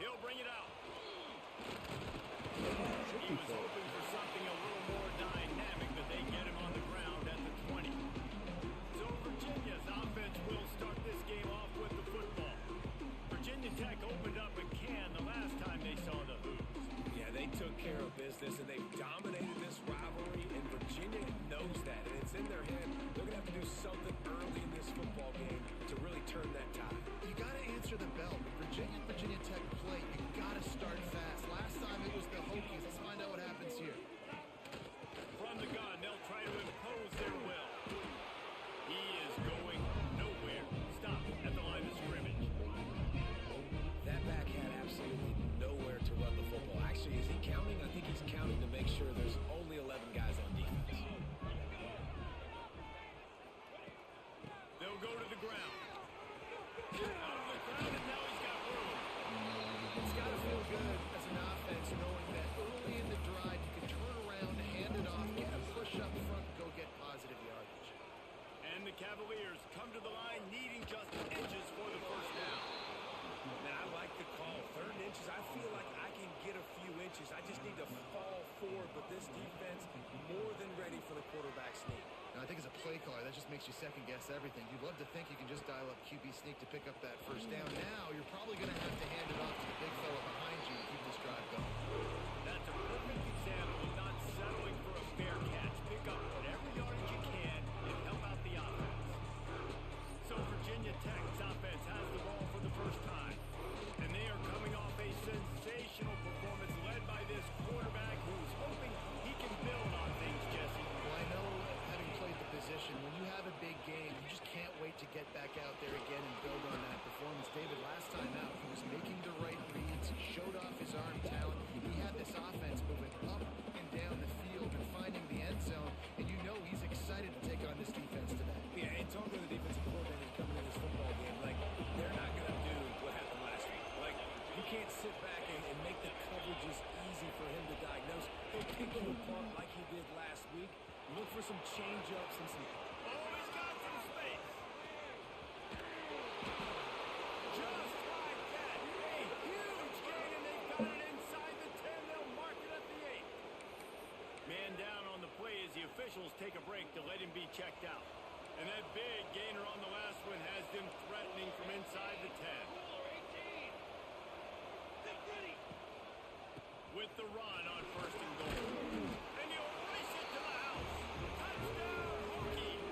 He'll bring it out. He was hoping for something a little more dynamic, but they get him on the ground at the 20. So Virginia's offense will start this game off with the football. Virginia Tech opened up a can the last time they saw the Hoops. Yeah, they took care of business, and they've dominated this rivalry, and Virginia knows that, and it's in their head. They're going to have to do something early in this football game to really turn that tide. You got to answer the bell. When Virginia and Virginia Tech play, you got to start fast. Last time it was the Hokies. Let's find out what happens here. From the gun, they'll try to impose their will. He is going nowhere. Stop at the line of scrimmage. That back had absolutely nowhere to run the football. Actually, is he counting? I think he's counting to make sure there's only 11 guys on defense. They'll go to the ground. Out of the ground, and now he's got room. It's got to feel good as an offense knowing that early in the drive you can turn around, hand it off, get a push up front, and go get positive yardage. And the Cavaliers come to the line needing just inches for the first down. Man, I like the call. 3rd and inches, I feel like I can get a few inches. I just need to fall forward, but this defense more than ready for the quarterback sneak. Now, I think as a play caller, that just makes you second-guess everything. You'd love to think you can just dial up QB sneak to pick up that first down. Now, you're probably going to have to hand it off to the big fella behind you to keep this drive going. That's a perfect example of not settling for a fair catch. Pick up whatever yardage you can and help out the offense. So Virginia Tech's offense has the ball for the first time. And they are coming off a sensational performance led by this quarterback who's hoping he can build on things, Jesse. Well, I know, having played the position, when you have a big game, you just can't wait to get back out there again and build on that performance. David, last time out, he was making the right reads, showed off his arm talent. He had this offense moving up and down the field and finding the end zone, and you know he's excited to take on this defense today. Yeah, and talking to the defensive coordinator coming in this football game, like, they're not going to do what happened last week. Like, you can't sit back and make the coverages easy for him to diagnose. He'll pick them apart like he did last week. Look for some change-ups and some... Oh, he's got some space. Just like that. A huge gain, and they've got it inside the 10. They'll mark it at the 8. Man down on the play as the officials take a break to let him be checked out. And that big gainer on the last one has them threatening from inside the 10. With the run on 1st and goal. And you'll race it to the house. Touchdown, Hokies.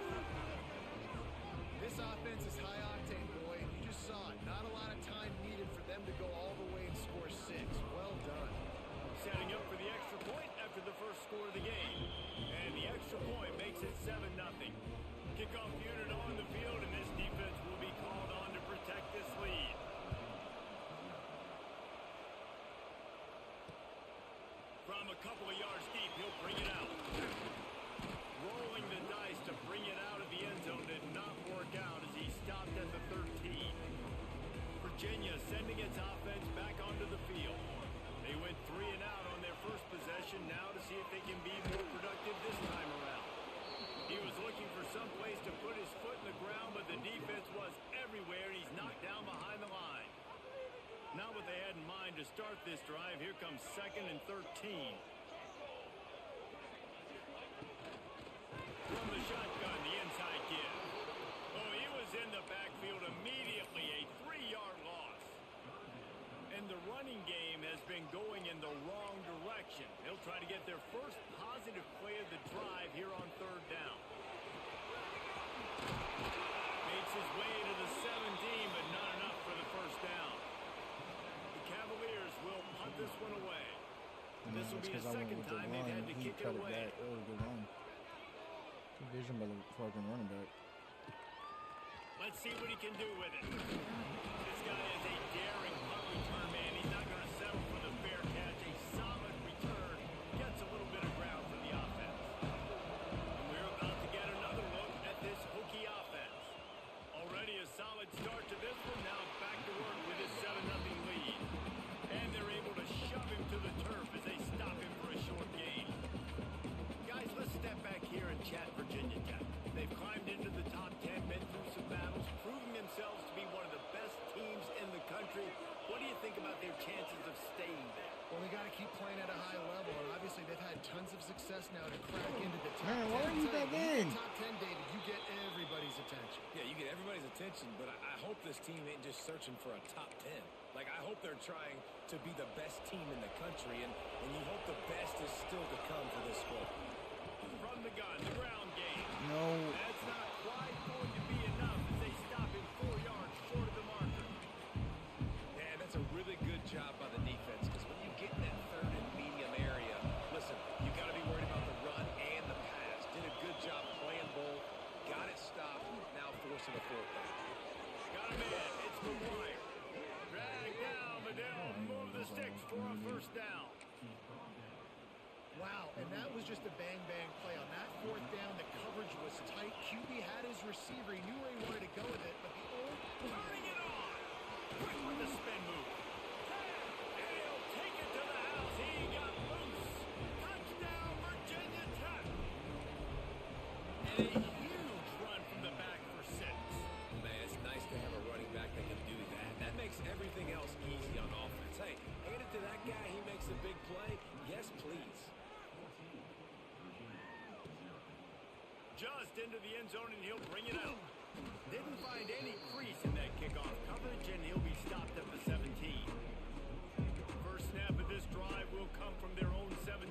This offense is high octane, boy, and you just saw it. Not a lot of time needed for them to go all the way and score 6. Well done. Setting up for the extra point after the first score of the game. And the extra point makes it 7-0. Kickoff unit on the field, and this defense will be called on to protect this lead. From a couple of yards deep, he'll bring it out. Rolling the dice to bring it out of the end zone did not work out as he stopped at the 13. Virginia sending its offense back onto the field. They went 3 and out on their first possession, now to see if they can be more productive this time around. He was looking for some place to put his foot in the ground, but the defense was everywhere, and he's knocked down behind the line. Not what they had in mind to start this drive. Here comes 2nd and 13. From the shotgun, the inside give. Oh, he was in the backfield immediately, a 3-yard loss. And the running game has been going in the wrong direction. They'll try to get their first positive play of the drive here on 3rd down. Makes his way to the 17, but not enough for the first down. Cavaliers will punt this one away. This will be the second time they've had to kick it away. Good run. Good vision by the fucking running back. Let's see what he can do with it. This guy is a daring punt return man. He's not going to settle for the fair catch. A solid return gets a little bit of ground for the offense. And we're about to get another look at this Hokie offense. Already a solid start to this one. Now back to work with his 7-0 lead. And they're able to shove him to the turf as they stop him for a short gain. Guys, let's step back here and chat Virginia Tech. They've climbed into the top 10, been through some battles, proving themselves to be one of the best teams had tons of success now to crack into the top 10. Man, why are you back in? Top 10, David, you get everybody's attention. Yeah, you get everybody's attention, but I hope this team ain't just searching for a top 10. Like, I hope they're trying to be the best team in the country, and you hope the best is still to come for this squad. From the gun, the ground game. No. That's not quite going to be enough as they stop him 4 yards short of the marker. Yeah, that's a really good job by the defense, because when you get in that third and medium area, listen, you got to be worried about the run and the pass. Did a good job playing both, got it stopped, now forcing a fourth down. Got him in. It's McGuire. Drag down, but they'll move the sticks for a first down. Wow, and that was just a bang-bang play. On that fourth down, the coverage was tight. QB had his receiver. He knew where he wanted to go with it, but the old... Turning it on. Quick with the spin move. And he'll take it to the house. He got loose. Touchdown, Virginia Tech. And a huge run from the back for 6. Man, it's nice to have a running back that can do that. That makes everything else easy on offense. Hey, hand it to that guy. He makes a big play. Yes, please. Just into the end zone, and he'll bring it out. Didn't find any crease in that kickoff coverage, and he'll be stopped at the 17. First snap of this drive will come from their own 17.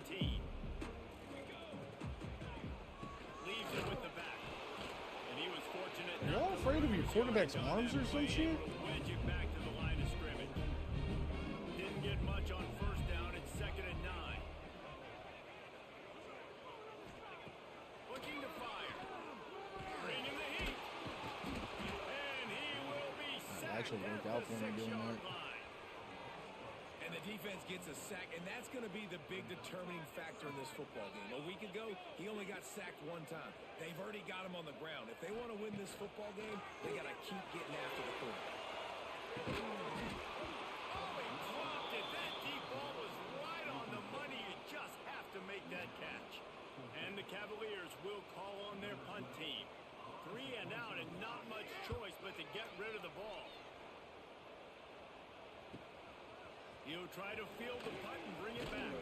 Leaves it with the back. And he was fortunate. Are y'all afraid of your quarterback's arms or some shit? Wedge it back to the line of scrimmage. Didn't get much on first down. It's 2nd and 9. Looking to fire. Bringing the heat. And he will be sacked. Actually at worked out the for me doing 6-yard that. line. And the defense gets a sack, and that's going to be the big determining factor in this football game. A week ago, he only got sacked 1 time. They've already got him on the ground. If they want to win this football game, they got to keep getting after the quarterback. Oh, he dropped it. That deep ball was right on the money. You just have to make that catch. And the Cavaliers will call on their punt team. 3 and out, and not much choice but to get rid of the ball. He'll try to field the punt and bring it back.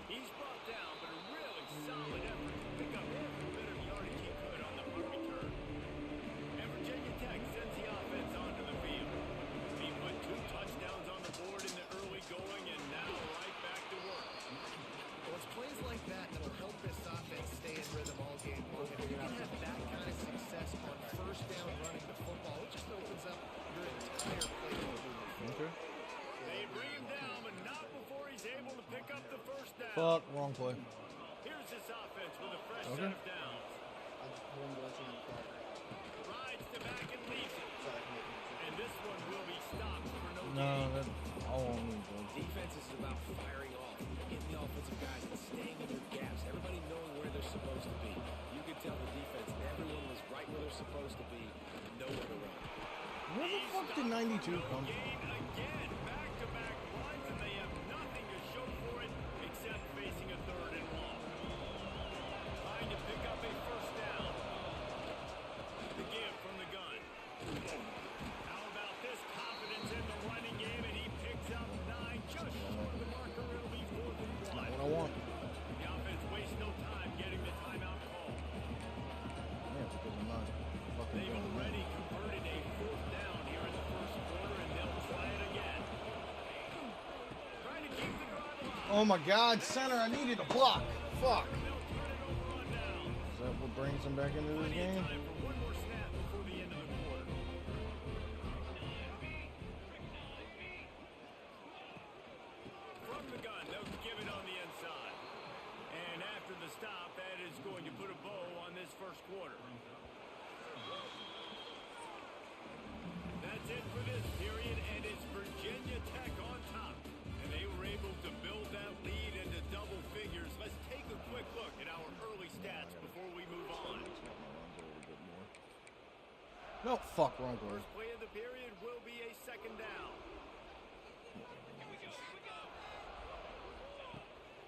He's brought down, but a really solid effort to pick up every bit of yardage he could on the punt return. And Virginia Tech sends the offense onto the field. He put 2 touchdowns on the board in the early going, and now right back to work. Well, it's plays like that that'll help this offense stay in rhythm all game long. If you can have that kind of success on first down running the football, it just opens up your entire playbook. Okay. They bring him down, but not before he's able to pick up the first down. Fuck, wrong play. Here's this offense with a fresh set of downs. Rides to back and leaves it. And this one will be stopped for no No, gain. that's all on me, bro. Defense is about firing off, getting the offensive guys and staying in their gaps. Everybody knowing where they're supposed to be. You could tell the defense, everyone was right where they're supposed to be, nowhere to run. Where the fuck did 92 come from? Gain again, back-to-back runs, and they have nothing to show for it except facing a 3rd and long. Trying to pick up a first down. The give from the gun. How about this confidence in the running game, and he picks up 9, just short of the marker. It'll be 4th and 1. Not what I want. The offense wastes no time getting the timeout call. Yeah, because I'm not fucking They've going already converted a 4th down here in the first quarter, and they'll try it again. Trying to keep the drive alive. Oh my god, center, I needed a block. Fuck. They'll turn it over on downs. Is that what brings him back into this Plenty of game? time for one more snap before the end of the quarter. From the gun, they'll give it on the inside. And after the stop, that is going to put a bow on this first quarter. That's it for this period, and it's Virginia Tech on top. And they were able to build that lead into double figures. Let's take a quick look at our early stats before we move on. No, fuck, wrong word. First play of the period will be a 2nd down.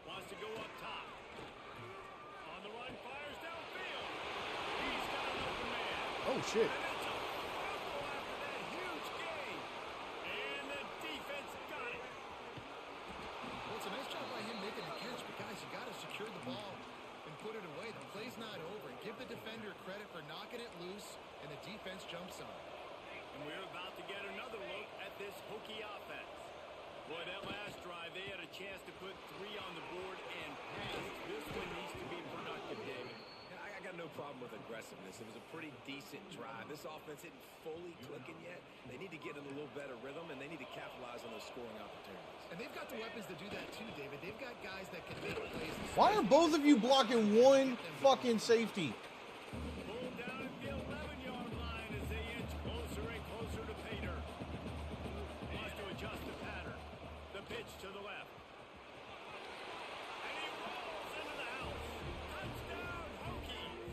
Wants to go up top. On the run, fires downfield. He's got an open man. Oh, shit. And it's a fumble after that huge gain. And the defense got it. Well, it's a nice job by him making the catch, but guys, you got the defender credit for knocking it loose, and the defense jumps on it. And we're about to get another look at this Hokie offense. Boy, that last drive, they had a chance to put 3 on the board and pass. This one needs to be productive, David. Yeah, I got no problem with aggressiveness. It was a pretty decent drive. This offense isn't fully clicking yet. They need to get in a little better rhythm, and they need to capitalize on those scoring opportunities. And they've got the weapons to do that too, David. They've got guys that can make plays. Why are both of you blocking one fucking safety? Pulled down at the 11-yard line as they inch closer and closer to pay dirt. Wants to adjust the pattern. The pitch to the left. And he rolls into the house. Touchdown, Hokies.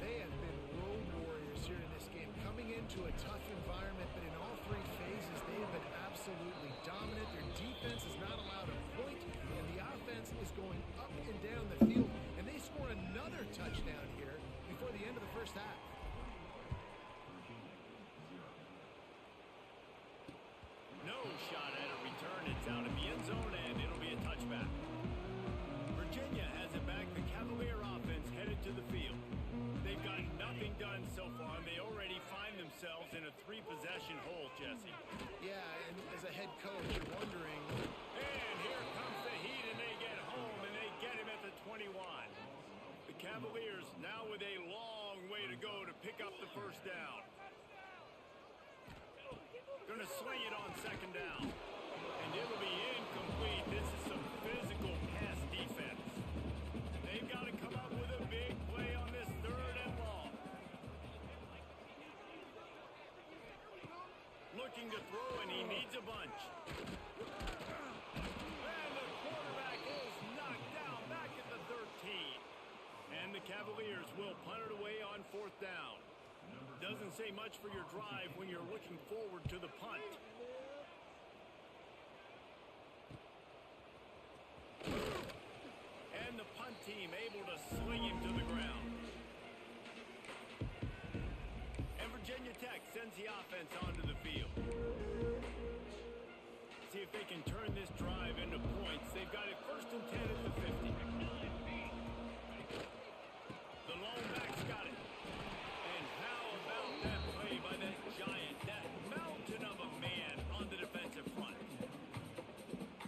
They have been road warriors here in this game, coming into a tough environment, but in all 3 phases, they have been absolutely dominant. Their defense is not allowed a point, and the offense is going up and down the field, and they score another touchdown here before the end of the first half. No shot at a return. It's out of the end zone, and it'll be a touchback. Virginia has it back. The Cavalier offense headed to the field. They've got nothing done so far, and they already find themselves in a 3-possession hole, Jesse. Yeah, and as a head coach, you're wondering, And here comes the Heat, and they get home, and they get him at the 21. The Cavaliers now with a long way to go to pick up the first down. Going to sling it on second down. And it'll be incomplete. This is some physical pass defense. They've got to come up with a big play on this 3rd and long. Looking to throw, and he needs a bunch. And the quarterback is knocked down back at the 13. And the Cavaliers will punt it away on 4th down. Doesn't say much for your drive when you're looking forward to the punt. And the punt team able to sling him to the ground. And Virginia Tech sends the offense onto the field. See if they can turn this drive into points. They've got it 1st and 10 at the 50. The lone back's got it. And how about that play by that giant, that mountain of a man on the defensive front?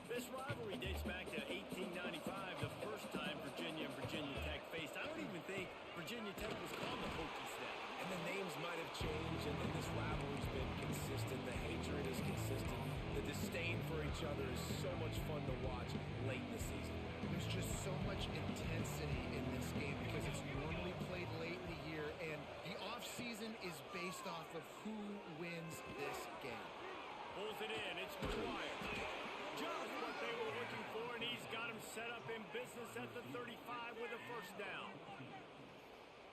This rivalry dates back to 1895, the first time Virginia and Virginia Tech faced. I don't even think Virginia Tech was called the Hokie State. And the names might have changed, and then this rivalry's been consistent. The hatred is consistent. The disdain for each other is so much fun to watch late in the season. there's just so much intensity in this game because it's normally played late in the year, and the offseason is based off of who wins this game. Pulls it in. It's McGuire. Just what they were looking for, and he's got him set up in business at the 35 with a first down.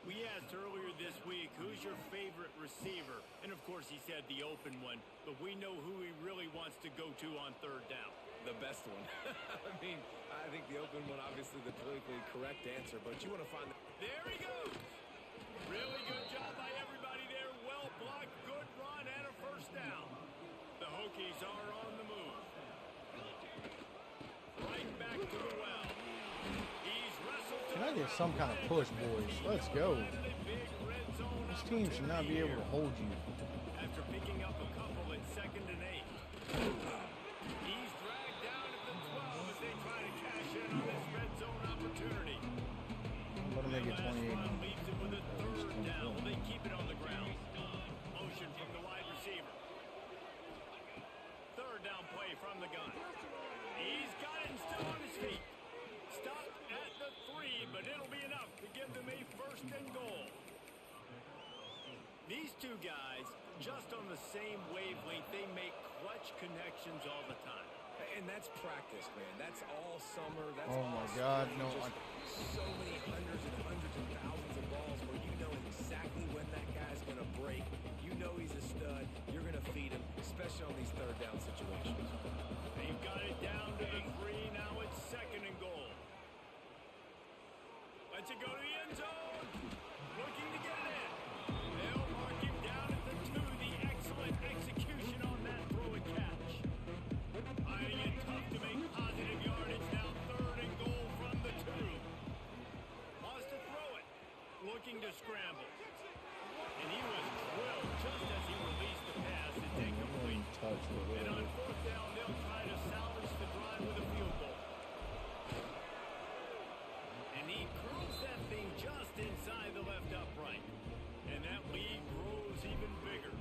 We asked earlier this week, who's your favorite receiver? And, of course, he said the open one, but we know who he really wants to go to on third down. The best one. I mean, I think the open one, obviously the politically correct answer, but you want to find... There he goes. Really good job by everybody there. Well blocked, good run, and a first down. The Hokies are on the move. Right back to the well. He's wrestled to Can I the get some kind of push, boys? Let's go. This team should not be able to hold you. After picking up a couple at 2nd and 8. He's dragged down at the 12 as they try to cash in on this red zone opportunity. Let them make it 28. Run leaves it with a third down. Will they keep it on the ground? Motion from the wide receiver. Third down play from the gun. He's got him still on his feet. Stopped at the 3, but it'll be enough to give them a first and goal. These two guys, just on the same wavelength, they make clutch connections all the time. And that's practice, man. That's all summer. That's Oh, my God. No, just so many hundreds and thousands of balls where you know exactly when that guy's going to break. You know he's a stud. You're going to feed him, especially on these third down situations. They've got it down to the 3. Now it's 2nd and goal. Let's it go to the end zone. Looking to get it in. They'll mark him down at the 2. The excellent execution on that throw and catch. Finding it tough to make positive yardage. Now 3rd and goal from the 2. Wants to throw it. And on fourth down, they'll try to salvage the drive with a field goal. And he curls that thing just inside the left upright. And that lead grows even bigger.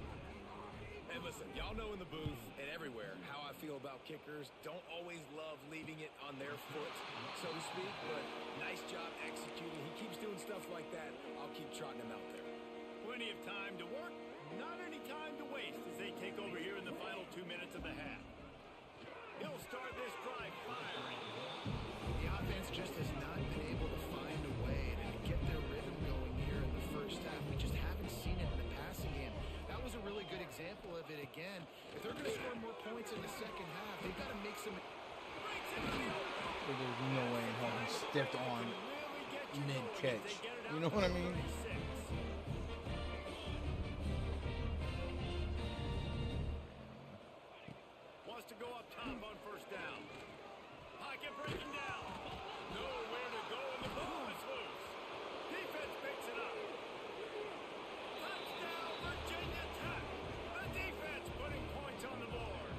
And listen, y'all know in the booth and everywhere how I feel about kickers. Don't always love leaving it on their foot, so to speak, but nice job executing. He keeps doing stuff like that. I'll keep trotting him out there. Plenty of time to work, not any time to waste as they take over here in the final 2 minutes of the half. He'll start this drive firing. The offense just has not been able to find a way to get their rhythm going here in the first half. We just haven't seen it in the passing game. That was a really good example of it again. If they're going to score more points in the second half, they've got to make some... There's no way in hell he stepped on mid-catch. You know what I mean? Wants to go up top on first down. Pocket breaking down. Nowhere to go, and the ball is loose. Defense picks it up. Touchdown, Virginia Tech. The defense putting points on the board.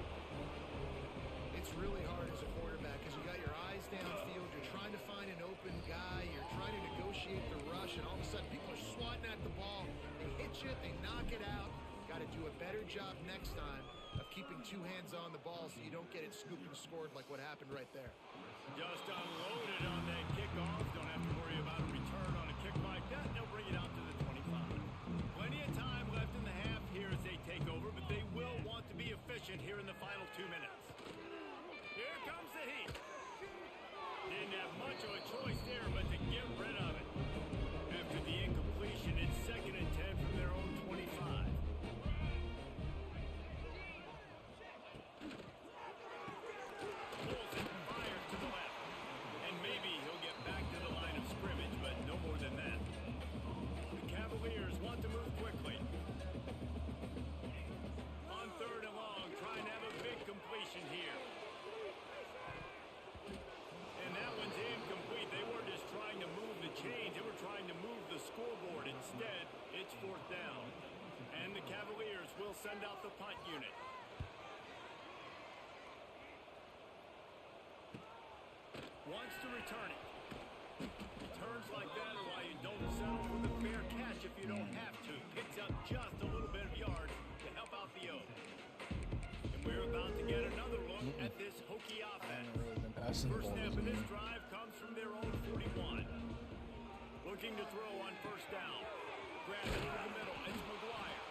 It's really hard as a quarterback because you got your eyes downfield. You're trying to find an open guy. You're trying to negotiate the rush, and all of a sudden people are swatting at the ball. They hit you. They knock it out. Got to do a better job next time of keeping two hands on the ball so you don't get it scooped and scored like what happened right there. Just unloaded on that kickoff. Don't have to worry about a return on a kick like that. They'll bring it out to the 25. Plenty of time left in the half here as they take over, but they will want to be efficient here in the final 2 minutes. Here comes the heat. Didn't have much of a choice there, but to get rid of it. After the incompletion, it's 2nd and 10 from their own 25. Pulls it, fires to the left. And maybe he'll get back to the line of scrimmage, but no more than that. The Cavaliers want to move quickly. On 3rd and long, trying to have a big completion here. And that one's incomplete. They weren't just trying to move the chains. They were trying to move the scoreboard. Instead, it's 4th down. And the Cavaliers will send out the punt unit. Wants to return it. Returns like that are why you don't settle for the fair catch if you don't have to. Picks up just a little bit of yards to help out the O. And we're about to get another look at this hokey I offense. haven't really been passing the First ball snap this of this game. drive comes from their own 41. Looking to throw on first down. Grabs it over the middle. It's McGuire.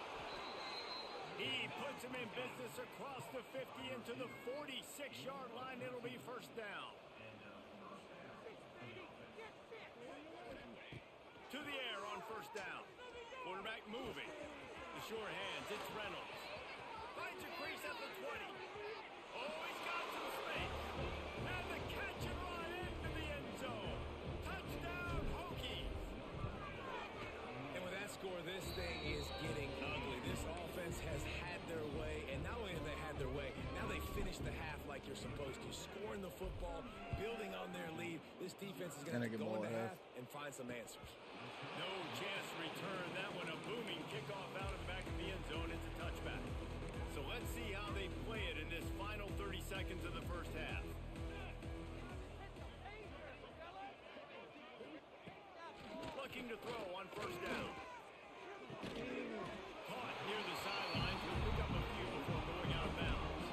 He puts him in business across the 50 into the 46-yard line. It'll be first down. To the air on first down. Quarterback moving. The sure hands. It's Reynolds. Finds a crease at the 20. Oh, he's got some space. And the catch and run into the end zone. Touchdown, Hokies. And with that score, this thing is getting ugly. This offense has had their way, and not only have they had their way, now they finish the half like you're supposed to. Scoring the football, building on their lead. This defense is going to go in the half and find some answers. No chance to return. That one a booming kickoff out of the back of the end zone. It's a touchback. So let's see how they play it in this final 30 seconds of the first half. Looking to throw on first down. Caught near the sidelines. He'll pick up a few before going out of bounds.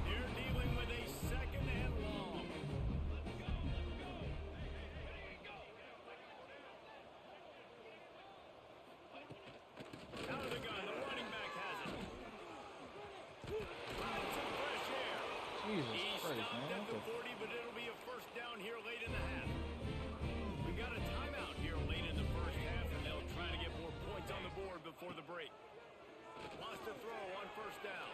They're dealing with a 2nd and long. Out of the gun. The running back has it. Finds some fresh air. Jesus He Christ, stopped man. at the 40, but it'll be a first down here late in the half. We got a timeout here late in the first half, and they'll try to get more points on the board before the break. Wants to throw on first down.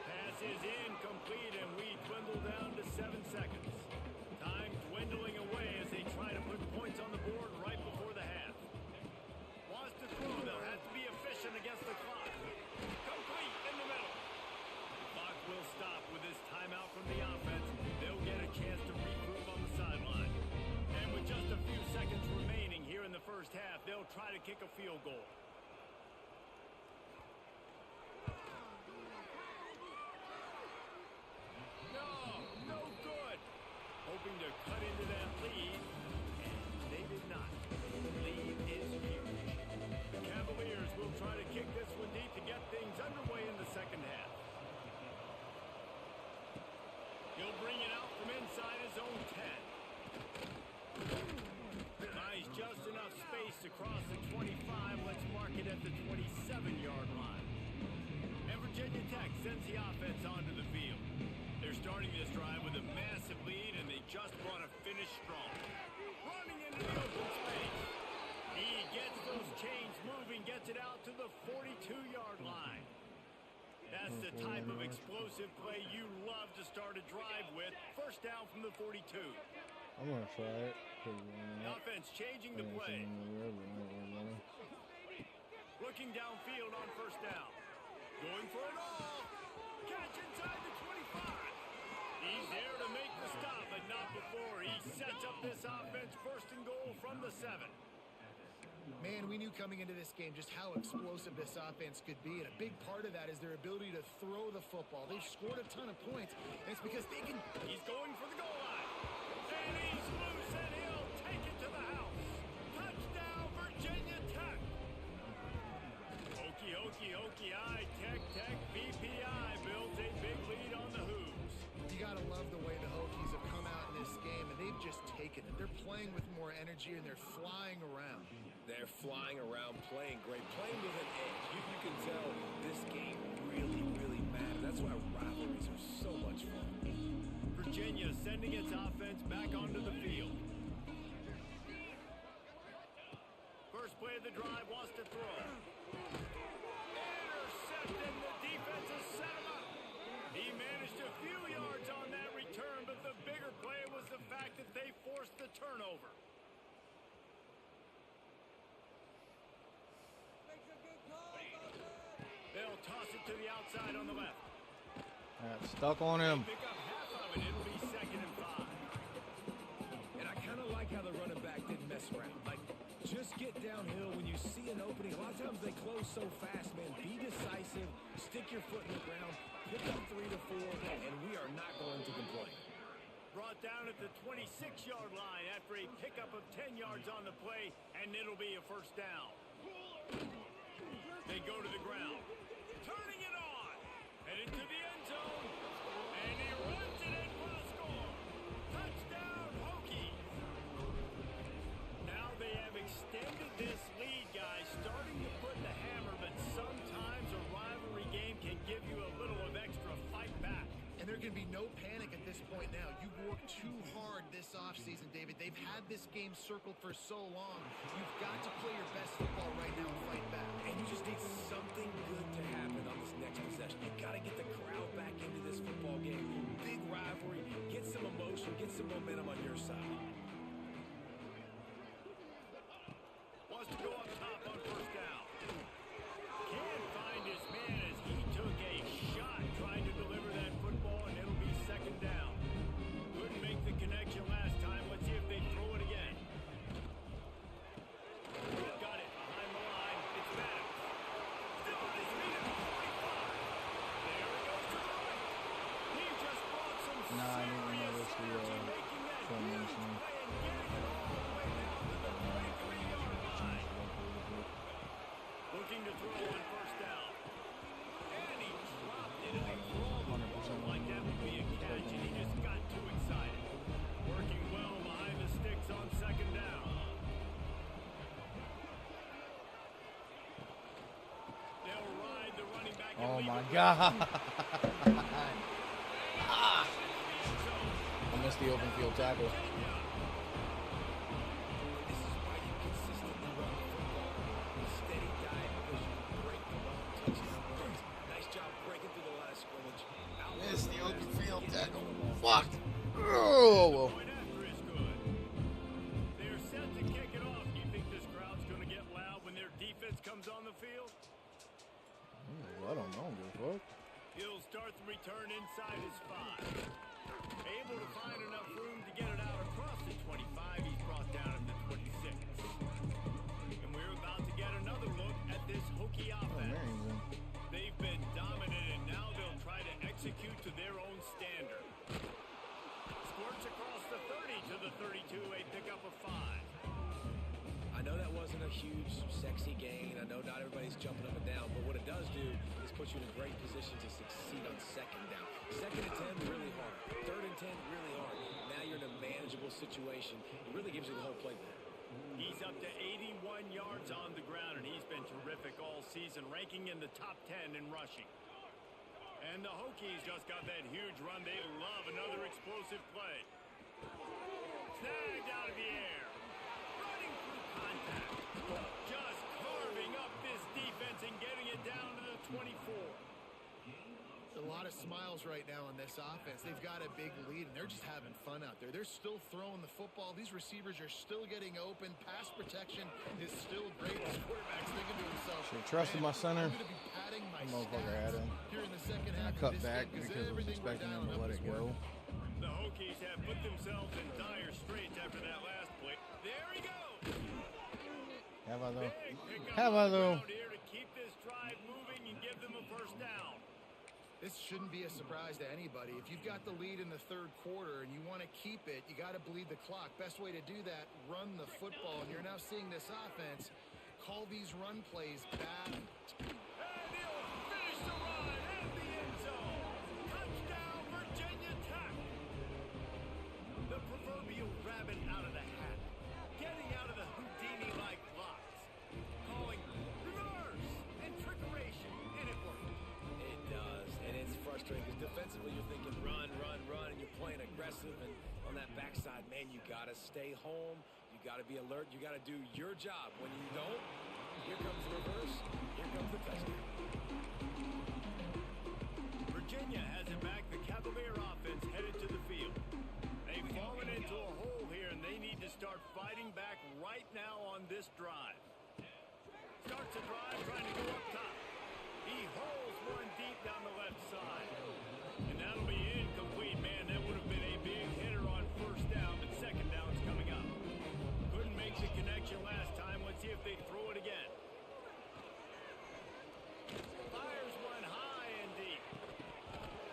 Pass is incomplete, and we dwindle down to 7 seconds. Time dwindling away as they try to put points on the board right before the half. Wants to throw. They'll have to be efficient against the clock. Complete in the middle. The clock will stop with this timeout from the offense. They'll get a chance to regroup on the sideline. And with just a few seconds remaining here in the first half, they'll try to kick a field goal. across the 25. Let's mark it at the 27-yard line. And Virginia Tech sends the offense onto the field. They're starting this drive with a massive lead, and they just want to finish strong. Running into the open space. He gets those chains moving, gets it out to the 42-yard line. That's the type of explosive play you love to start a drive with. First down from the 42. I'm going to try it. Offense changing the play. Looking downfield on first down. Going for it all. Catch inside the 25. He's there to make the stop, but not before. He sets up this offense first and goal from the 7. Man, we knew coming into this game just how explosive this offense could be, and a big part of that is their ability to throw the football. They've scored a ton of points, and it's because they can... He's going for the goal line. And he's loose, and he'll take it to the house. Touchdown, Virginia Tech. Okie, Tech, BPI builds a big lead on the Hoos. You got to love the way the Hokies have come out in this game, and they've just taken it. They're playing with more energy, and they're flying around. They're flying around, playing great, playing with an edge. You can tell this game really, really matters. That's why rivalries are so much fun. Virginia sending its offense back onto the field. First play of the drive, wants to throw. Intercepted, the defense has set him up. He managed a few yards on that return, but the bigger play was the fact that they forced the turnover. They'll toss it to the outside on the left. Stuck on him. Pick up half of it. It'll be 2nd and 5. And I kind of like how the running back didn't mess around. Like, just get downhill when you see an opening. A lot of times they close so fast, man. Be decisive. Stick your foot in the ground. Pick up 3 to 4, and we are not going to complain. Brought down at the 26-yard line after a pickup of 10 yards on the play, and it'll be a first down. They go to the ground. Turning it on. Headed to the end zone. And he runs it in for the score. Touchdown, Hokies. Now they have extended this lead, guys. Starting to put the hammer, but sometimes a rivalry game can give you a little of extra fight back. And there can be no panic at this point now. You've worked too hard this offseason, David. They've had this game circled for so long. You've got to play your best football right now and fight back. And you just need something good to happen on this next possession. You got to get the crowd back into this football game. Big rivalry. Get some emotion. Get some momentum on your side. Wants to go up top on first down. Can't find his man as he took a shot trying to deliver that football, and it'll be 2nd down. Couldn't make the connection last time. Let's see if they throw it again. Got it behind the line. It's Favs. Still on his feet at the 45. There he goes to the right. He just brought some Nah, I didn't serious notice the energy, making that formation. huge play and getting it all the way down to the 43-yard line. Looking to throw on first down. And he dropped it. And for all the world like that would be a catch, and he just got too excited. Working well behind the sticks on 2nd down. They'll ride the running back. Oh my God. I missed the open field tackle. This is why you consistently run the football. A steady diet because you break the ball, touchdown runs. Nice job breaking through the last scrimmage. Missed the open field tackle. Fuck. Oh. Point after is good. They're set to kick it off. Do you think this crowd's going to get loud when their defense comes on the field? I don't know. Fuck. He'll start the return inside his 5. Able to find enough room to get it out across the 25. He's brought down at the 26. And we're about to get another look at this Hokie offense. Amazing. They've been dominant, and now they'll try to execute to their own standard. Squirts across the 30 to the 32, a pickup of 5. I know that wasn't a huge, sexy gain. I know not everybody's jumping up and down, but what it does do is put you in a great position to succeed on 2nd down. 2nd and 10, really hard. 3rd and 10, really hard. Now you're in a manageable situation. It really gives you the whole playbook. He's up to 81 yards on the ground, and he's been terrific all season, ranking in the top 10 in rushing. And the Hokies just got that huge run. They love another explosive play. Snagged out of the air. Running through contact. Just carving up this defense and getting it down to the 24. A lot of smiles right now on this offense. They've got a big lead, and they're just having fun out there. They're still throwing the football. These receivers are still getting open. Pass protection is still great. This quarterback's thinking to himself, should have trusted my center. I'm going to be padding my Motherfucker had him. here in the second half. I cut of this back game because I was expecting him to let it go. The Hokies have put themselves in dire straits after that last play. There he goes. Have I though? Big pickup Have I on the though? ground here to keep this drive moving and give them a first down. This shouldn't be a surprise to anybody. If you've got the lead in the third quarter and you want to keep it, you got to bleed the clock. Best way to do that, run the football. And you're now seeing this offense call these run plays back. And he'll finish the run at the end zone. Touchdown, Virginia Tech. The proverbial rabbit out of the hat. Getting out of the Houdini-like blocks. Calling reverse and trickeration. And it worked. It does, and it's frustrating because defensively you're thinking run, run, run, and you're playing aggressive. And on that backside, man, you got to stay home. You got to be alert. You got to do your job. When you don't, here comes the reverse. Here comes the touchdown. Virginia has it back. The Cavalier offense headed to the field. They've fallen into a hole here, and they need to start fighting back right now on this drive. Starts a drive trying to go up top. He holds one deep down the left side. And that'll be incomplete, man. That would have been a big hitter on first down, but second down's coming up. Couldn't make the connection last time. Let's see if they throw it again. Fires one high and deep.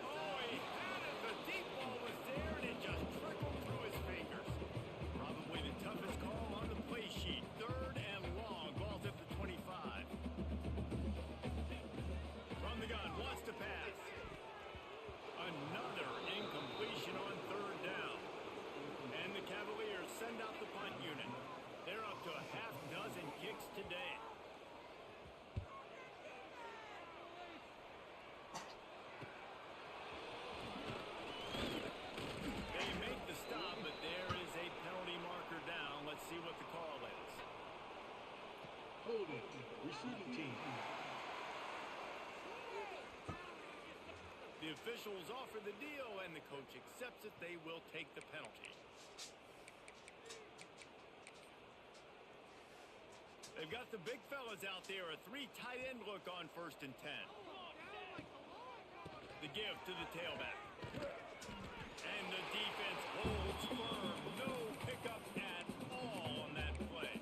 Oh, he had it. The deep ball was there, and it just trickled through his fingers. Probably the toughest call on the play sheet. Third and long. Ball's at the 25. From the gun, wants to pass. Another incompletion on third down. And the Cavaliers send out the punt unit. They're up to a half dozen kicks today. They make the stop, but there is a penalty marker down. Let's see what the call is. Holding. Receiving team. The officials offer the deal, and the coach accepts it. They will take the penalty. They've got the big fellas out there. A three tight end look on 1st and 10. The give to the tailback. And the defense holds firm. No pickup at all on that play.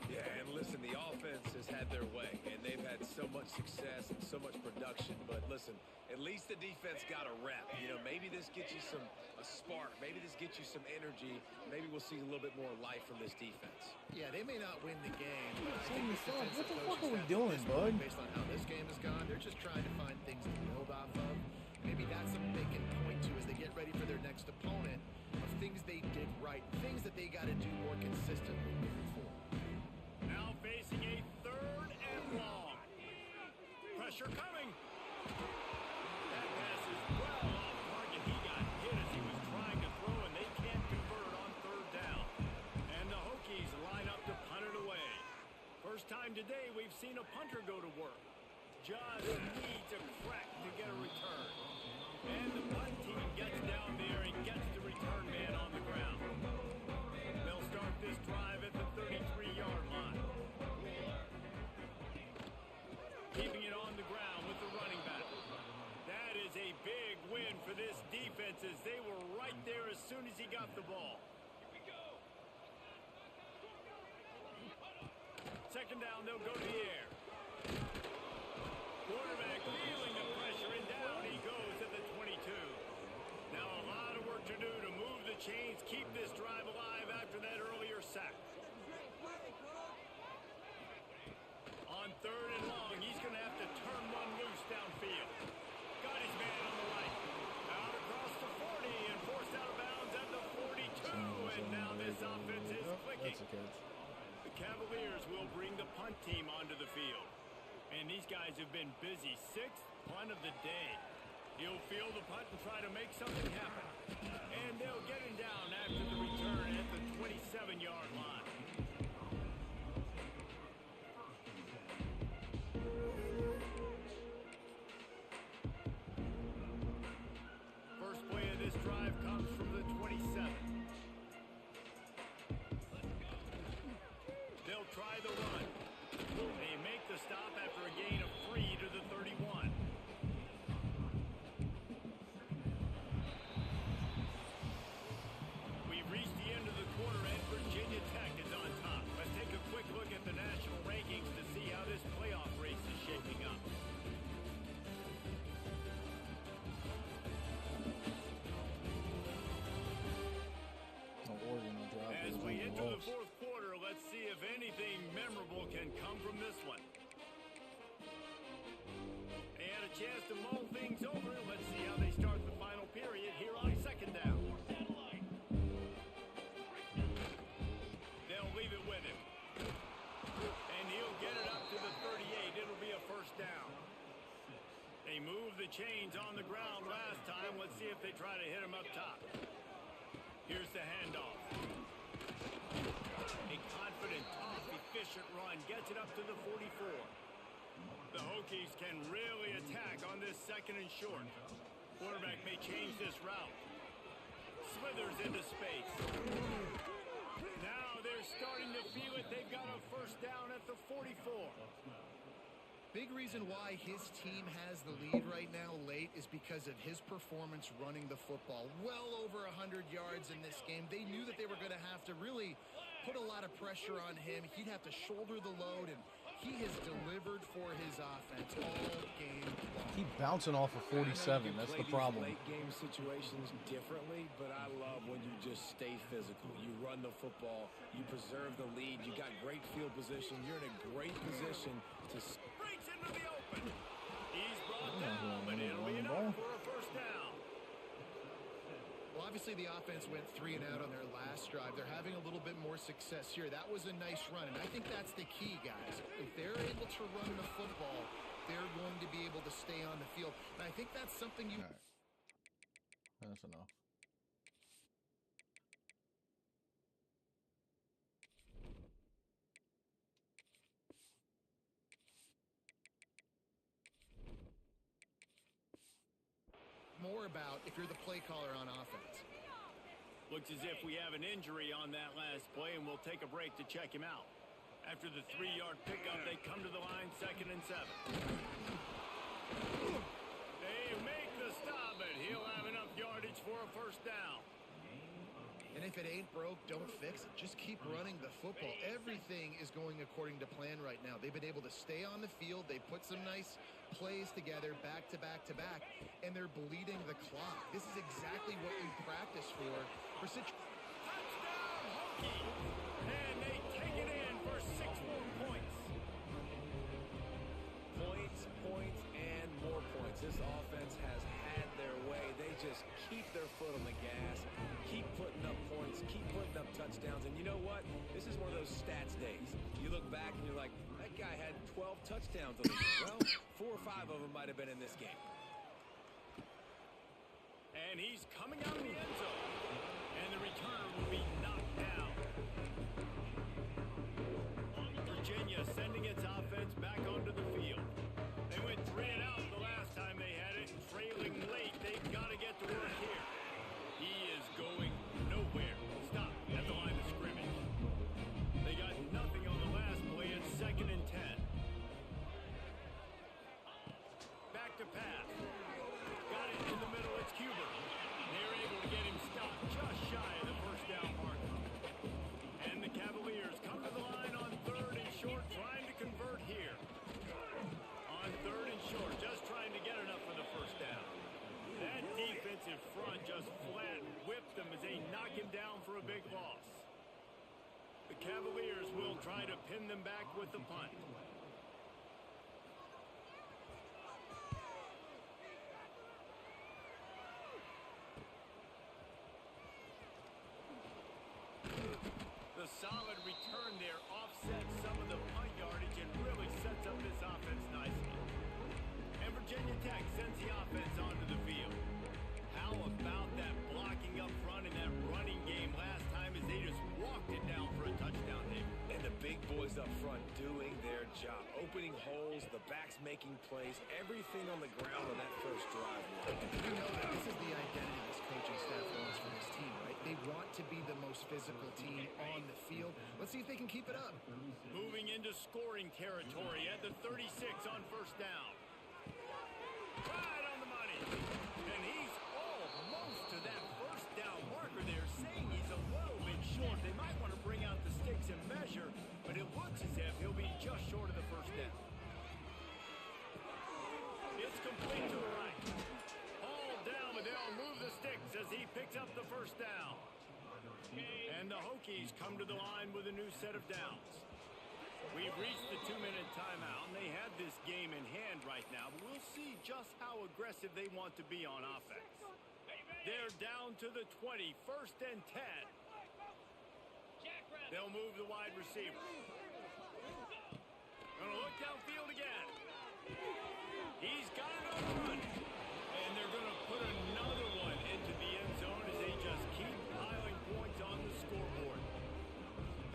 Yeah, and listen, the offense has had their way, and they've had so much success and so much production. But listen, at least the defense got a rep. You know, maybe this gets you a spark. Maybe this gets you some energy. Maybe we'll see a little bit more life from this defense. Yeah, they may not win the game, but I Sammy, think this what defensive the fuck coaching are we staff doing, at this bud? point, based on how this game has gone, they're just trying to find things to build off of. Maybe that's something they can point to as they get ready for their next opponent of things they did right, things that they got to do more consistently moving forward. Now facing a third and long. Pressure coming. That pass is well off target. He got hit as he was trying to throw, and they can't convert on third down. And the Hokies line up to punt it away. First time today we've seen a punter go to work. Just needs a crack to get a return. And the punt team gets down there and gets the return man on the ground. They'll start this drive at the 33-yard line. Keeping it on the ground with the running back. That is a big win for this defense as they were right there as soon as he got the ball. Second down, they'll go to the air. Quarterback feeling the pressure, and down he goes at the 22. Now a lot of work to do to move the chains, keep this drive alive after that earlier sack. On third and long, he's going to have to turn one loose downfield. Got his man on the right. Out across the 40 and forced out of bounds at the 42. And now this offense is clicking. That's catch. The Cavaliers will bring the punt team onto the field. And these guys have been busy. 6th punt of the day. He'll field the punt and try to make something happen. And they'll get him down after the return at the 27-yard line. First play of this drive comes from the 27. They'll try the run. They make the stop after a gain of 3 to the 31. We've reached the end of the quarter and Virginia Tech is on top. Let's take a quick look at the national rankings to see how this playoff race is shaping up. Oregon will drop As those we on the enter the loss. fourth quarter, let's see if anything memorable can come from this one. They had a chance to mull things over. Let's see how they start the final period here on second down. They'll leave it with him. And he'll get it up to the 38. It'll be a first down. They moved the chains on the ground last time. Let's see if they try to hit him up top. Here's the handoff. A confident, tough, efficient run gets it up to the 44. The Hokies can really attack on this second and short. Quarterback may change this route. Slithers into space. Now they're starting to feel it. They've got a first down at the 44. Big reason why his team has the lead right now late is because of his performance running the football. Well over 100 yards in this game. They knew that they were going to have to really put a lot of pressure on him. He'd have to shoulder the load, and he has delivered for his offense all game long. Keep bouncing off of 47. That's the problem. Late game situations differently, but I love when you just stay physical. You run the football, you preserve the lead, you got great field position, you're in a great position to Breaks into the open. He's brought down, but it'll be enough for a first down. Well, obviously the offense went 3 and out on their last drive. They're having a little bit more success here. That was a nice run, and I think that's the key, guys. If they're able to run the football, they're going to be able to stay on the field. And I think that's something you... All right. That's enough. More about if you're the play caller on offense. Looks as if we have an injury on that last play, and we'll take a break to check him out. After the 3-yard pickup, they come to the line, 2nd and 7. They make the stop, but he'll have enough yardage for a first down. And if it ain't broke, don't fix it. Just keep running the football. Everything is going according to plan right now. They've been able to stay on the field. They put some nice plays together back to back to back, and they're bleeding the clock. This is exactly what we practice for Touchdown, Hokies! And they take it in for 6 more points. Points, and more points. This offense has had their way. They just keep their foot on the gas, keep putting up points, keep putting up touchdowns. And you know what? This is one of those stats days. You look back and you're like, that guy had 12 touchdowns on the year. Well, 4 or 5 of them might have been in this game. And he's coming out of the end zone. And the return will be knocked down. Virginia sending its offense back onto the field. They went 3 and out the last time they had it. Trailing late, they've got to get to work here. He is going nowhere. Stop at the line of scrimmage. They got nothing on the last play. It's 2nd and 10. Back to pass. Got it in the middle. It's Cuber. They're able to get him stopped just shy of the first down marker. And the Cavaliers come to the line on 3rd and short, trying to convert here. On 3rd and short, just trying to get enough for the first down. That defensive front just flat whipped them as they knock him down for a big loss. The Cavaliers will try to pin them back with the punt. The solid return there offsets some of the punt yardage and really sets up this offense nicely. And Virginia Tech sends the offense onto the field. How about that blocking up front in that running game last time as they just walked it down for a touchdown there. And the big boys up front doing their job. Opening holes, the backs making plays, everything on the ground on that first drive. You know that this is the identity this coaching staff wants for this team, right? They want to be the most physical team on the field. Let's see if they can keep it up. Moving into scoring territory at the 36 on first down. Right on the money. And he's almost to that first down marker there, saying he's a little bit short. They might want to bring out the sticks and measure, but it looks as if he'll be just short of the first down. It's complete to the right. All down, but they'll move the sticks as he picks up the first down. And the Hokies come to the line with a new set of downs. We've reached the 2-minute timeout, and they have this game in hand right now, but we'll see just how aggressive they want to be on offense. They're down to the 20, 1st and 10. They'll move the wide receiver. Gonna look downfield again. He's got it on the run. And they're gonna put another one into the end zone as they just keep piling points on the scoreboard.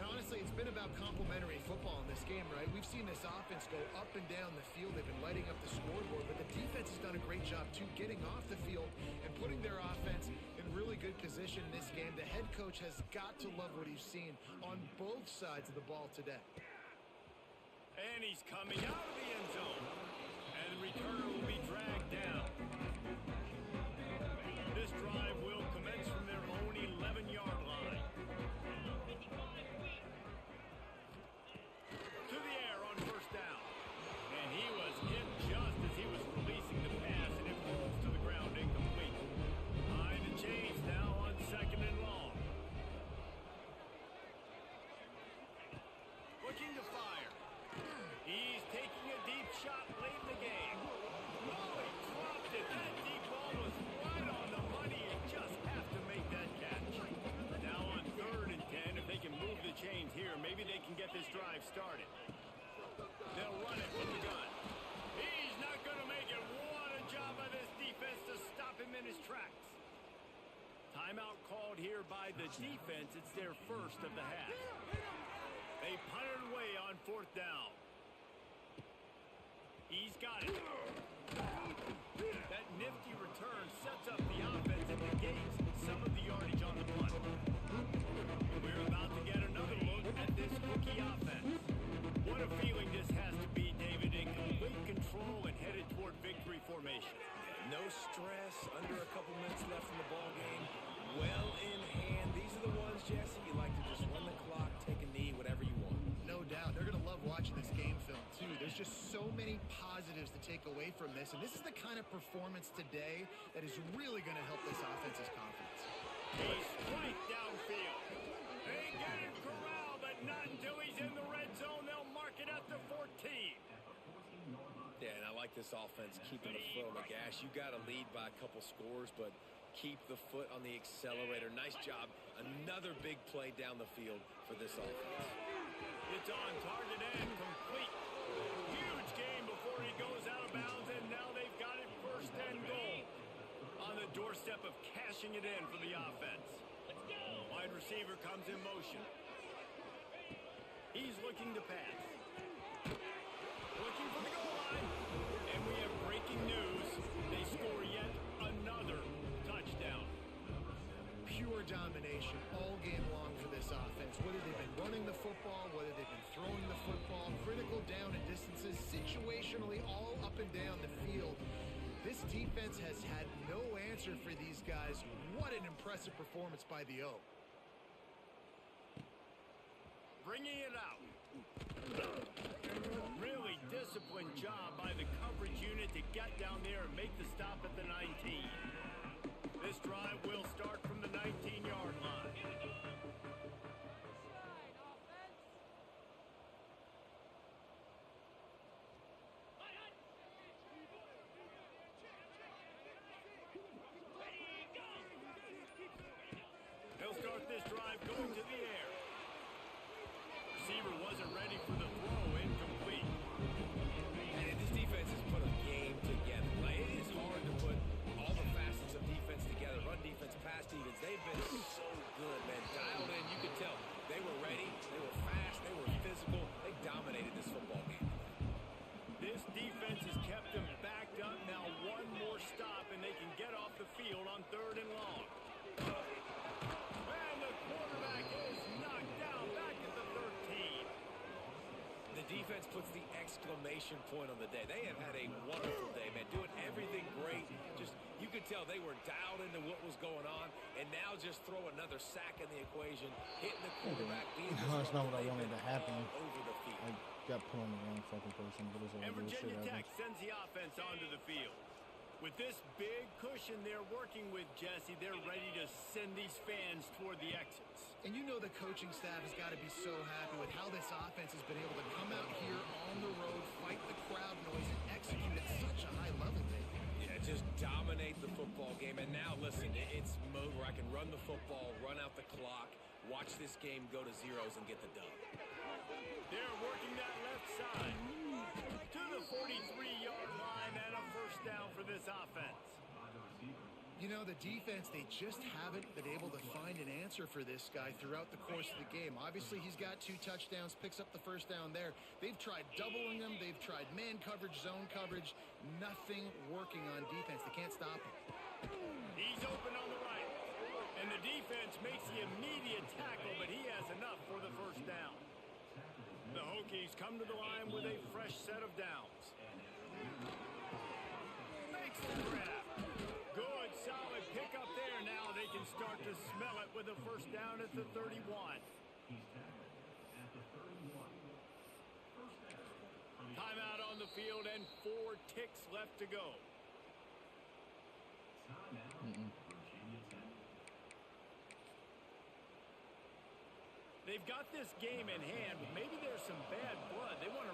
Honestly, it's been about complementary football in this game, right? We've seen this offense go up and down the field. They've been lighting up the scoreboard, but the defense has done a great job, too, getting off the field and putting their offense in really good position in this game. The head coach has got to love what he's seen on both sides of the ball today. And he's coming out of the end zone. And the returner will be dragged down. This drive will commence from their own 11-yard line. To the air on first down. And he was hit just as he was releasing the pass, and it falls to the ground incomplete. Behind the chains now on 2nd and long. Looking to fire. He's taking a deep shot late in the game. Oh, he dropped it. That deep ball was right on the money. You just have to make that catch. Now on 3rd and 10, if they can move the chains here, maybe they can get this drive started. They'll run it from the gun. He's not going to make it. What a job by this defense to stop him in his tracks. Timeout called here by the defense. It's their first of the half. They punt it away on 4th down. He's got it. That nifty return sets up the offense and negates some of the yardage on the punt. We're about to get another look at this rookie offense. What a feeling this has to be, David, in complete control and headed toward victory formation. No stress, under a couple minutes left in the ball game. Well in hand. These are the ones, Jesse, you like to just run the clock, take a knee, whatever you want. No doubt. They're going to love watching this game film, too. There's just so many positives to take away from this, and this is the kind of performance today that is really going to help this offense's confidence. He's right downfield. They get him corralled, but not until he's in the red zone. They'll mark it at the 14. Yeah, and I like this offense keeping the foot on the gas. You got to lead by a couple scores, but keep the foot on the accelerator. Nice job. Another big play down the field for this offense. It's on target and complete. Huge game before he goes out of bounds, and now they've got it 1st and goal. On the doorstep of cashing it in for the offense. Wide receiver comes in motion. He's looking to pass. Looking for the goal line. And we have breaking news. They score yet another touchdown. Pure domination all game long for this offense. Whether they've been running the football, whether they've been throwing the football, critical down and distances, situationally all up and down the field. This defense has had no answer for these guys. What an impressive performance by the O. Bringing it out. Really disciplined job by the coverage unit to get down there and make the stop at the 19. This drive will start from the 19-yard line. He'll start this drive going to the air. puts the exclamation point on the day. They have had a wonderful day, man, doing everything great. Just, you could tell they were dialed into what was going on, and now just throw another sack in the equation, hitting the quarterback, being No, that's not what I disruptive. wanted to happen. All over the field. I got put on the wrong fucking person, but it's all And good. Shit Virginia Tech happens. sends the offense onto the field. With this big cushion they're working with, Jesse, they're ready to send these fans toward the exits. And you know the coaching staff has got to be so happy with how this offense has been able to come out here on the road, fight the crowd noise, and execute at such a high level, Dave. Yeah, just dominate the football game. And now, listen, it's mode where I can run the football, run out the clock, watch this game go to zeros and get the dub. They're working that left side to the 43-yard line and a first down for this offense. You know, the defense, they just haven't been able to find an answer for this guy throughout the course of the game. Obviously, he's got 2 touchdowns, picks up the first down there. They've tried doubling him. They've tried man coverage, zone coverage. Nothing working on defense. They can't stop him. He's open on the right. And the defense makes the immediate tackle, but he has enough for the first down. The Hokies come to the line with a fresh set of downs. Makes the grab. Good, solid pickup there. Now they can start to smell it with a first down at the 31. Timeout on the field and 4 ticks left to go. They've got this game in hand, but maybe there's some bad blood. They want to